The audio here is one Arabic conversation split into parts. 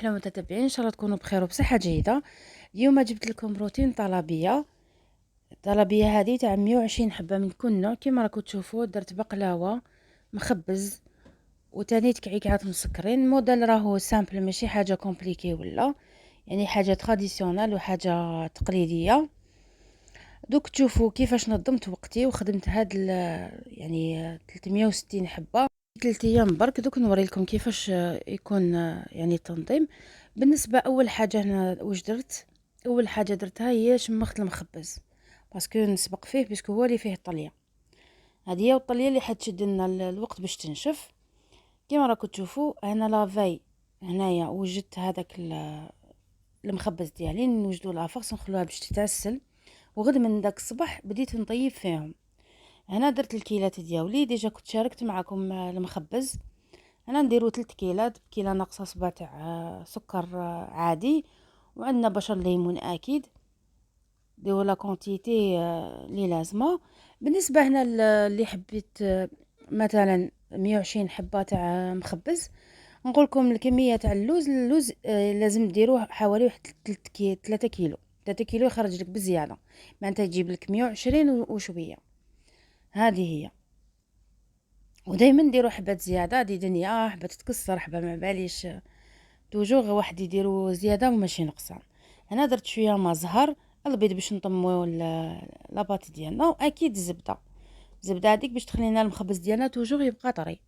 أهلا متتبعين، إن شاء الله تكونوا بخير وبصحة جيدة. اليوم جبت لكم روتين طلبية. الطلبية هذه تاع 120 حبة من كل نوع. كيما راكم تشوفوا درت بقلاوة، مخبز، وتاني تكعيكات مسكرين. الموديل راهو سامبل، ماشي حاجة كومبليكي ولا يعني حاجة تراديسيونال وحاجة تقليدية. دوك تشوفوا كيفاش نظمت وقتي وخدمت هاد يعني 360 حبة 3 ايام برك. دوك نوري لكم كيفاش يكون يعني التنظيم. بالنسبه اول حاجه هنا واش درت، اول حاجه درتها هي شمخت المخبز باسكو نسبق فيه باسكو هو اللي فيه الطليه. هذه هي الطليه اللي حتشد لنا الوقت باش تنشف. كيما راكم تشوفوا انا لافاي هنايا وجدت هذاك المخبز ديالي نوجدو لافاكس نخلوها باش تتعسل، وغد من داك الصباح بديت نطيب فيهم. هنا درت الكيلات ديالي ديجا كنت شاركت معكم المخبز. انا نديرو 3 كيلات بكيله ناقصه صبع تاع سكر عادي، وعندنا بشر ليمون اكيد ديروا لا كونتيتي اللي لازمه. بالنسبه هنا اللي حبيت مثلا 120 حبه تاع مخبز، نقول لكم الكميه تاع اللوز لازم ديروه حوالي واحد 3 كيلو. 3 كيلو يخرج لك بزياده، معناتها يجيب لك 120 وشويه. هذه هي. ودائما نديروا حبات زياده، هذه دنيا حبه تتكسر حبه ما باليش، توجور واحد يديروا زياده وماشي نقصان. انا درت شويه ما زهر البيض باش نطمو لاباط ديالنا، واكيد الزبده هذيك باش تخلينا المخبز ديالنا توجور يبقى طري.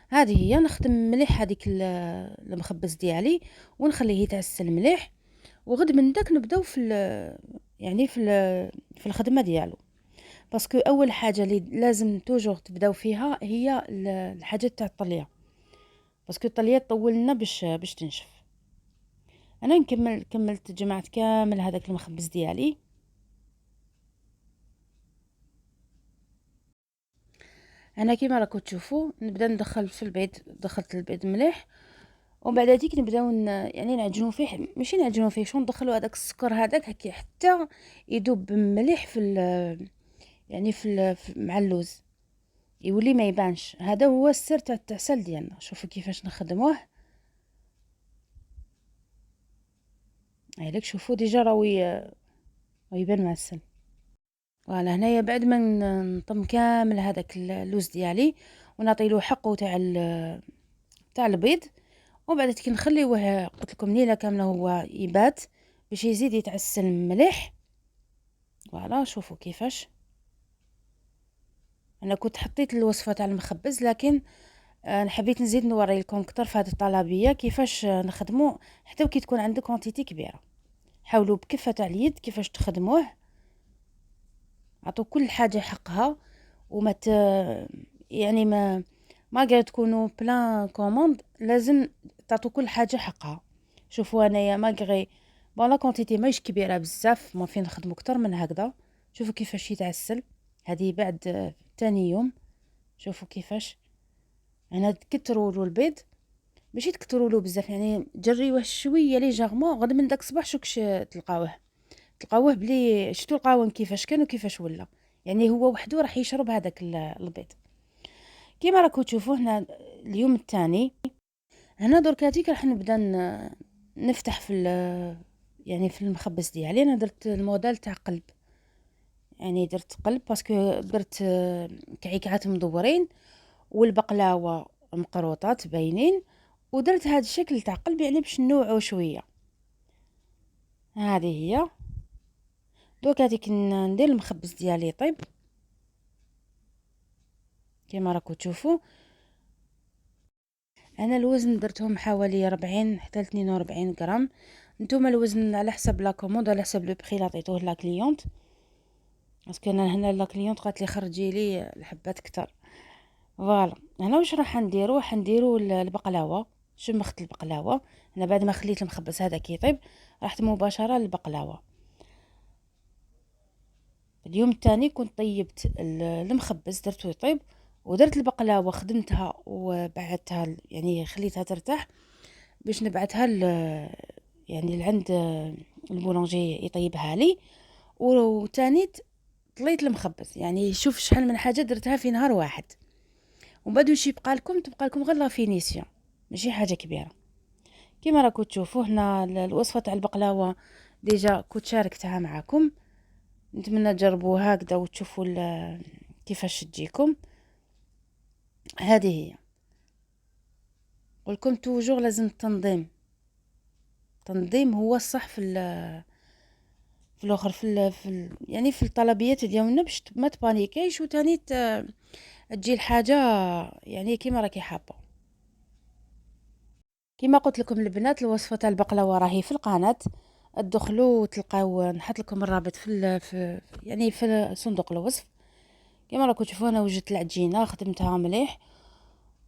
هذه هي. نخدم مليح هذيك المخبز ديالي ونخليه يتعسل مليح، وغد من داك نبداو يعني في الخدمه ديالو. باسكو اول حاجه اللي لازم توجور تبداو فيها هي الحاجات تاع الطليه، باسكو الطليه تطول لنا باش تنشف. انا كملت جمعت كامل هذاك المخبز ديالي. انا كيما راكم تشوفوا نبدا ندخل في البيض، دخلت البيض مليح، ومن بعد هذيك نبداو يعني نعجنوا فيه، ماشي نعجنوا فيه، شو ندخلوا هذاك السكر هذاك هكا حتى يذوب مليح يعني مع اللوز، يولي ما يبانش. هذا هو السر تاع التعسل ديالنا. شوفوا كيفاش نخدموه. هايلك شوفوا ديجا راهو يبان معسل. فوالا هنايا بعد ما نطم كامل هذاك اللوز ديالي ونعطيلو حقه تاع البيض، وبعد كي نخليوه قلت لكم ليله كامله هو يبات باش يزيد يتعسل مليح. فوالا شوفوا كيفاش. انا كنت حطيت الوصفه تاع المخبز، لكن انا حبيت نزيد نوري لكم اكثر في هذه الطلبيه كيفاش نخدمو. حتى كي تكون عندك كونتيتي كبيره حاولوا بكفه تاع اليد كيفاش تخدموه، عطوا كل حاجه حقها. وما يعني ما قاعد تكونوا بلان كوموند، لازم تعطوا كل حاجه حقها. شوفوا انايا ما غري بون لا كونتيتي ماهيش كبيره بزاف، ما فين نخدموا اكثر من هكذا. شوفوا كيفاش يتعسل. هذه بعد تاني يوم. شوفوا كيفاش انا تكتروا له البيض، ماشي تكتروا له بزاف، يعني جريوه شويه ليجيرمون. غد من داك الصباح شوكش تلقاوه بلي شتو القاوم كيفاش كان وكيفاش ولا، يعني هو وحده راح يشرب هذاك البيض. كيما راكم تشوفوا هنا اليوم الثاني. هنا دركاتيك راح نبدا نفتح يعني في المخبز ديالي. انا درت الموديل تاع قلب، يعني درت قلب باسكو درت كعكات مدورين والبقلاوه مقروطات باينين، ودرت هذا الشكل تاع قلب يعني باش نوعو شويه. هذه هي. دركاتيك ندير المخبز ديالي طيب. كيما راكم تشوفوا انا الوزن درتهم حوالي 40 حتى 42 غرام. نتوما الوزن على حسب لا كوموند، على حسب لو بري اللي عطيتوه لا كليونت، باسكو انا هنا لا كليونت قالت لي خرجي لي الحبات كتر. فوالا هنا واش راح نديرو البقلاوه. شمخت البقلاوه انا بعد ما خليت المخبز هذا كيطيب، رحت مباشره للبقلاوه. اليوم الثاني كنت طيبت المخبز درته يطيب، ودرت البقلاوه خدمتها وبعدتها يعني خليتها ترتاح باش نبعثها يعني لعند البولونجي يطيبها لي. وتاني طليت المخبز، يعني شوف شحال من حاجه درتها في نهار واحد. ومن بعد واش تبقى لكم غير لا فينيسيون، ماشي حاجه كبيره. كيما راكم تشوفوا هنا الوصفه تاع البقلاوه ديجا كنت شاركتها معكم. نتمنى تجربوها هكذا وتشوفوا كيفاش تجيكم. هذه هي. قلكم توجور لازم التنظيم هو الصح في الاخر يعني في الطلبيات ديالنا باش ما تبانيكيش وتاني تجي الحاجه يعني كيما راكي حابه. كما قلت لكم البنات الوصفه تاع البقلاوه راهي في القناه، ادخلوا وتلقاو نحط لكم الرابط يعني في صندوق الوصف. كما راكم تشوفوا انا وجدت العجينه خدمتها مليح،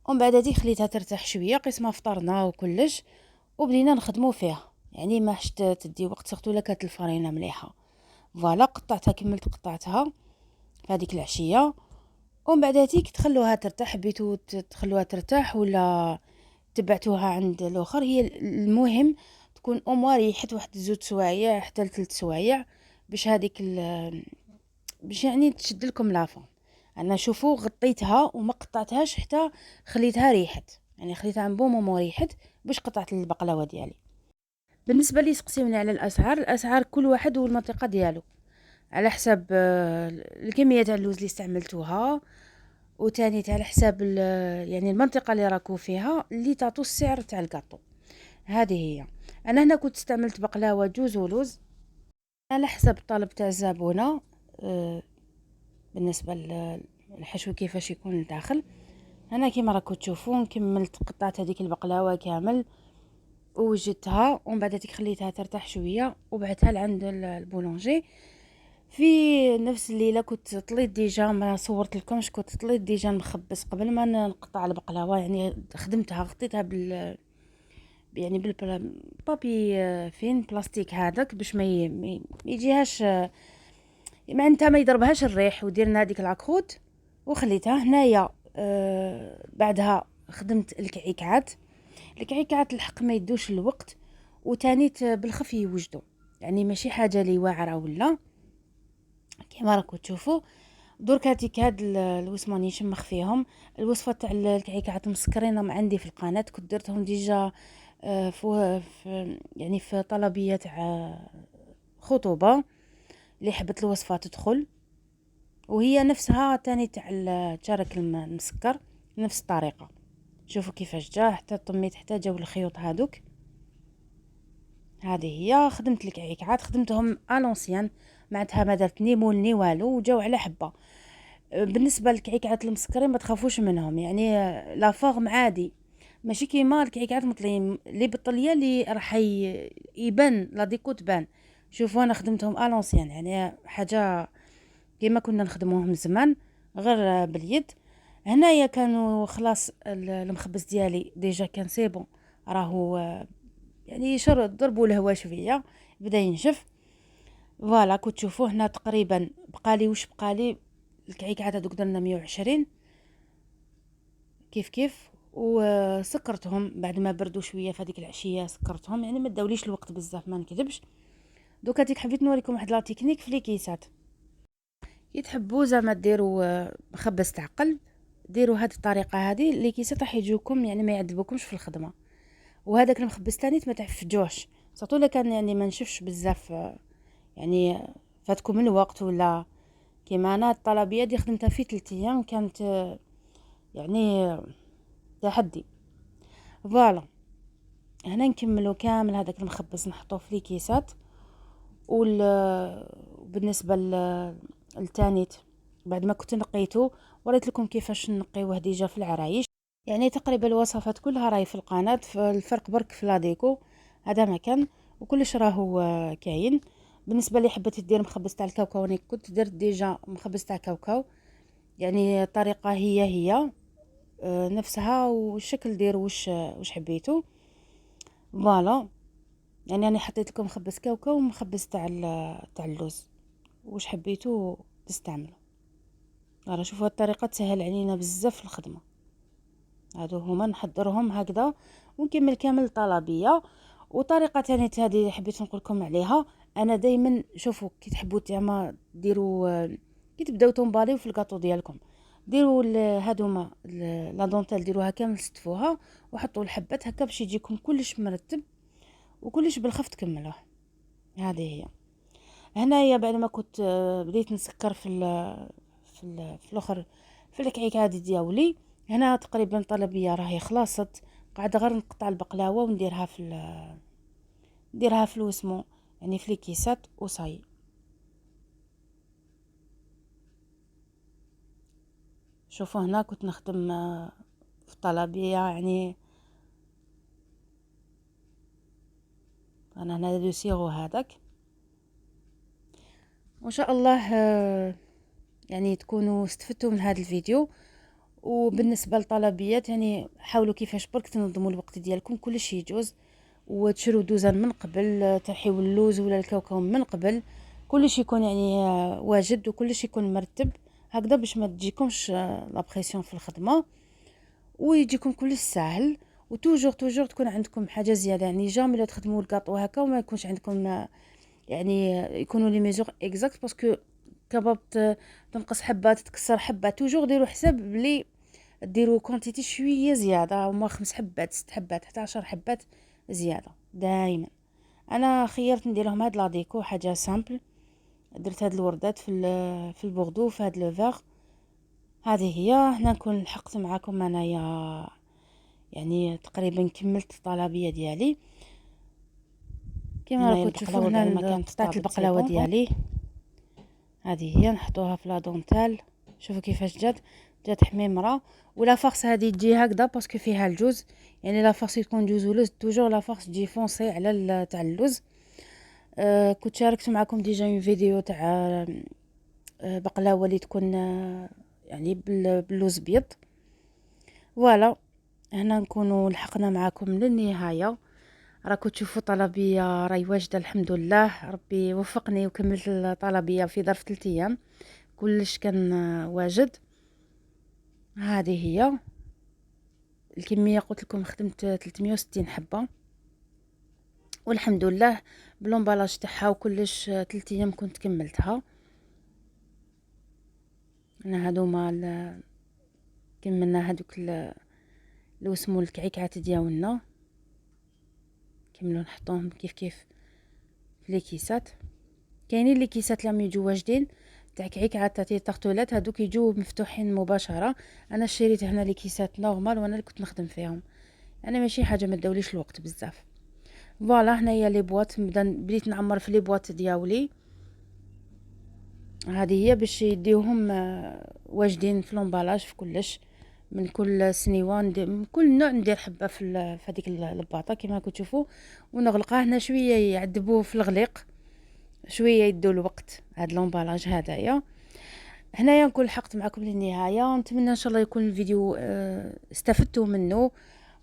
ومن بعد هذه خليتها ترتاح شويه قسمه فطرنا وكلش وبدينا نخدموا فيها. يعني ما حش تدي وقت سورتو لا كانت الفرينه مليحه. فوالا قطعتها كملت قطعتها في هذيك العشيه، ومن بعد هذيك تخلوها ترتاح. حبيتو تخلوها ترتاح ولا تبعتوها عند الاخر، هي المهم تكون ريحت واحد 2 سوايع حتى 3 سوايع باش هذيك باش يعني تشد لكم لافون. انا شوفوا غطيتها وما قطعتهاش حتى خليتها ريحت، يعني خليتها عن بون مومون ريحت باش قطعت البقلاوه ديالي. بالنسبه لي سقسيوني على الاسعار كل واحد والمنطقه ديالو على حسب الكميه تاع اللوز اللي استعملتوها، وتاني على حساب يعني المنطقه اللي راكو فيها اللي تعطو السعر تاع الكاطو. هذه هي. انا هنا كنت استعملت بقلاوه جوز ولوز على حسب الطلب تاع الزبونه. بالنسبه للحشو كيفاش يكون الداخل. هنا كيما راكم تشوفون كملت قطعت هذيك البقلاوه كامل ووجدتها، ومن بعد هذيك خليتها ترتاح شويه وبعتها لعند البولونجي. في نفس الليله كنت طليت ديجا، ما صورت لكمش، كنت طليت ديجا نخبز قبل ما نقطع البقلاوه. يعني خدمتها غطيتها يعني بالبابي فين بلاستيك هذاك باش ما يجيهاش، معناتها ما يضربهاش الريح. وديرنا هذيك العكروت وخليتها هنايا. بعدها خدمت الكعكات الحق ما يدوش الوقت وتاني بالخف يوجدوا، يعني ماشي حاجه لي واعره ولا كيما راكم تشوفوا. درك هاد الوسماني نشمخ فيهم. الوصفه تاع الكعكات مسكرينهم عندي في القناه، كنت درتهم ديجا في يعني في طلبيه تاع خطوبه اللي حبت الوصفه تدخل، وهي نفسها تاني تاع الشارك المسكر نفس الطريقه. شوفوا كيفاش جا حتى طميت حتى جاو الخيوط هادوك. هذه هي. خدمت الكعكات خدمتهم الونسيان، معناتها ما درت ني مول ني والو وجاو على حبه. بالنسبه للكعكات المسكرين ما تخافوش منهم، يعني لا فورم عادي، ماشي كيما الكعكات مطليين اللي بالطليه اللي راح يبان لا ديكو تبان. شوفوا انا خدمتهم الونسيان، يعني حاجه كيما كنا نخدموهم زمان غير باليد. هنايا كانوا خلاص المخبز ديالي ديجا كان سيبون، راهو يعني ضربوا الهواء شويه بدا ينشف. فوالا كنت تشوفوا هنا تقريبا بقالي بقالي الكعكات هذوك درنا 120 كيف وسكرتهم بعد ما بردوا شويه في هذيك العشيه. سكرتهم يعني ما داوليش الوقت بزاف ما نكذبش. دوكا حبيت نوريكم واحد لا تكنيك في لي كيسات. كي تحبوا زعما ديروا مخبز تاع قلب، ديروا هذه الطريقه هذه اللي كيسات راح يجوكم يعني ما يعذبوكمش في الخدمه. وهذاك المخبز تاني ما تعفجوش صوتو الا كان يعني ما نشفش بزاف، يعني فاتكم من الوقت ولا كيما انا الطلبيه دي خدمتها في 3 ايام كانت يعني تحدي. فوالا هنا نكملوا كامل هذاك المخبز نحطوه في كيسات. وبالنسبه للتانيت بعد ما كنت نقيته وريت لكم كيفاش نقيوه ديجا في العرايش. يعني تقريبا الوصفات كلها راهي في القناه، الفرق برك في لاديكو هذا مكان وكلش راهو كاين. بالنسبه لي حبيت دير مخبز تاع الكاوكاو، انا كنت درت ديجا مخبز تاع كاوكاو، يعني الطريقه هي نفسها والشكل دير واش حبيتو. فوالا يعني انا حطيت لكم مخبز كاوكاو ومخبز تاع اللوز واش حبيتو تستعملوا. راه شوفوا الطريقه تسهل علينا بزاف الخدمه. هادو هما نحضرهم هكذا ونكمل كامل طلبيه. وطريقه ثانيه هذه حبيت نقول لكم عليها، انا دائما شوفوا كي تحبوا زعما ديروا كي تبداو تنباليو في الكاطو ديالكم ديروا هادوما لا دونتيل ديروها كامل ستفوها وحطوا الحبات هكا باش يجيكم كلش مرتب وكلش بالخف تكملوه. هذه هي. هنايا بعد ما كنت بديت نسكر في الاخر في الكعيك هذه دياولي. هنا تقريبا الطلبيه راهي خلاصت، قاعده غير نقطع البقلاوه ونديرها نديرها في الوسمو، يعني في الكيسات وصاي. شوفوا هنا كنت نخدم في الطلبيه، يعني انا هنا لو سيرو هذاك. وان شاء الله يعني تكونوا استفدتوا من هذا الفيديو. وبالنسبه للطلبيات يعني حاولوا كيفاش برك تنظموا الوقت ديالكم، كلشي يجوز، وتشرو دوزان من قبل، ترحيو اللوز ولا الكاوكاو من قبل، كلشي يكون يعني واجد، وكلشي يكون مرتب هكذا باش ما تجيكمش لا بريسيون في الخدمه، ويجيكم كلش ساهل. وتوجور تكون عندكم حاجه زياده، يعني جامي لا تخدموا الكاطو هكا وما يكونش عندكم يعني يكونوا لي ميزور اكزاكت، باسكو كباب تنقص حبات تكسر حبات، توجور ديروا حساب بلي ديروا كونتيتي شويه زياده، هما 5 حبات 6 حبات حتى 10 حبات زياده دائما. انا خيرت نديرهم هاد لا ديكو حاجه سامبل. درت هاد الوردات في البوردو في هاد لو فيغ. هذه هي. هنا نكون لحقت معكم انايا، يعني تقريبا كملت الطلبيه ديالي. كما راكم تشوفوا هنا قطعت البقلاوه ديالي. هذه هي نحطوها في لا دونتال. شوفوا كيفاش جات حميمره. ولا فارس هذه تجي هكذا باسكو فيها الجوز، يعني لا فارس تكون جوز ولوز توجور لا فارس تجي فونسي على تاع اللوز. كنت شاركت معكم ديجا اون فيديو تاع بقلاوه اللي تكون يعني باللوز بيض. فوالا هنا نكونوا لحقنا معكم للنهايه. راكم تشوفوا طلبيه راهي واجده الحمد لله، ربي وفقني وكملت الطلبيه في ظرف 3 ايام، كلش كان واجد. هذه هي الكميه، قلت لكم خدمت 360 حبه والحمد لله بلومبالاج تاعها وكلش 3 ايام كنت كملتها. انا هذوما كملنا هذوك لو اسمو الكعكات ديالنا، كملوا نحطوهم كيف في لي كيسات. كاينين لي كيسات لما يجوا واجدين تاع كعكات تاع طارطولات، هذوك يجوا مفتوحين مباشره. انا شريت هنا لي كيسات نورمال وانا اللي كنت نخدم فيهم، يعني ماشي حاجه ما داوليش الوقت بزاف. فوالا هنايا لي بواط، بديت نعمر في لي بواط دياولي. هذه هي باش يديوهم واجدين في لومبالاج في كلش، من كل سنيوان من كل نوع ندير حبه في هذيك الباطه كما راكم تشوفوا. ونغلقه هنا شويه يعذبوه في الغليق شويه، يدوا الوقت هذا لومبالاج هذايا. هنايا نكون لحقت معكم للنهايه، ونتمنى ان شاء الله يكون الفيديو استفدتوا منه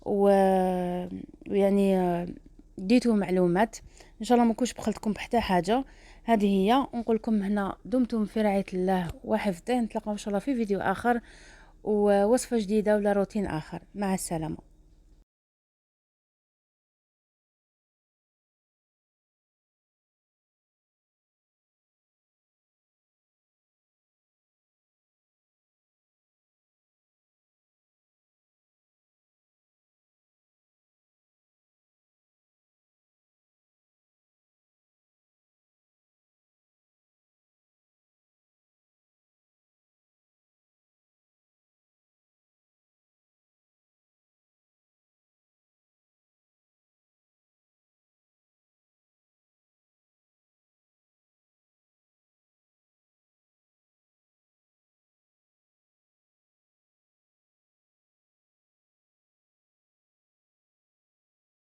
ويعني ديتوا معلومات. ان شاء الله ما نكونش بخلتكم بحتى حاجه. هذه هي. نقول لكم هنا دمتم في رعايه الله وحفظه. نتلاقاو ان شاء الله في فيديو اخر ووصفه جديده ولا روتين اخر. مع السلامه.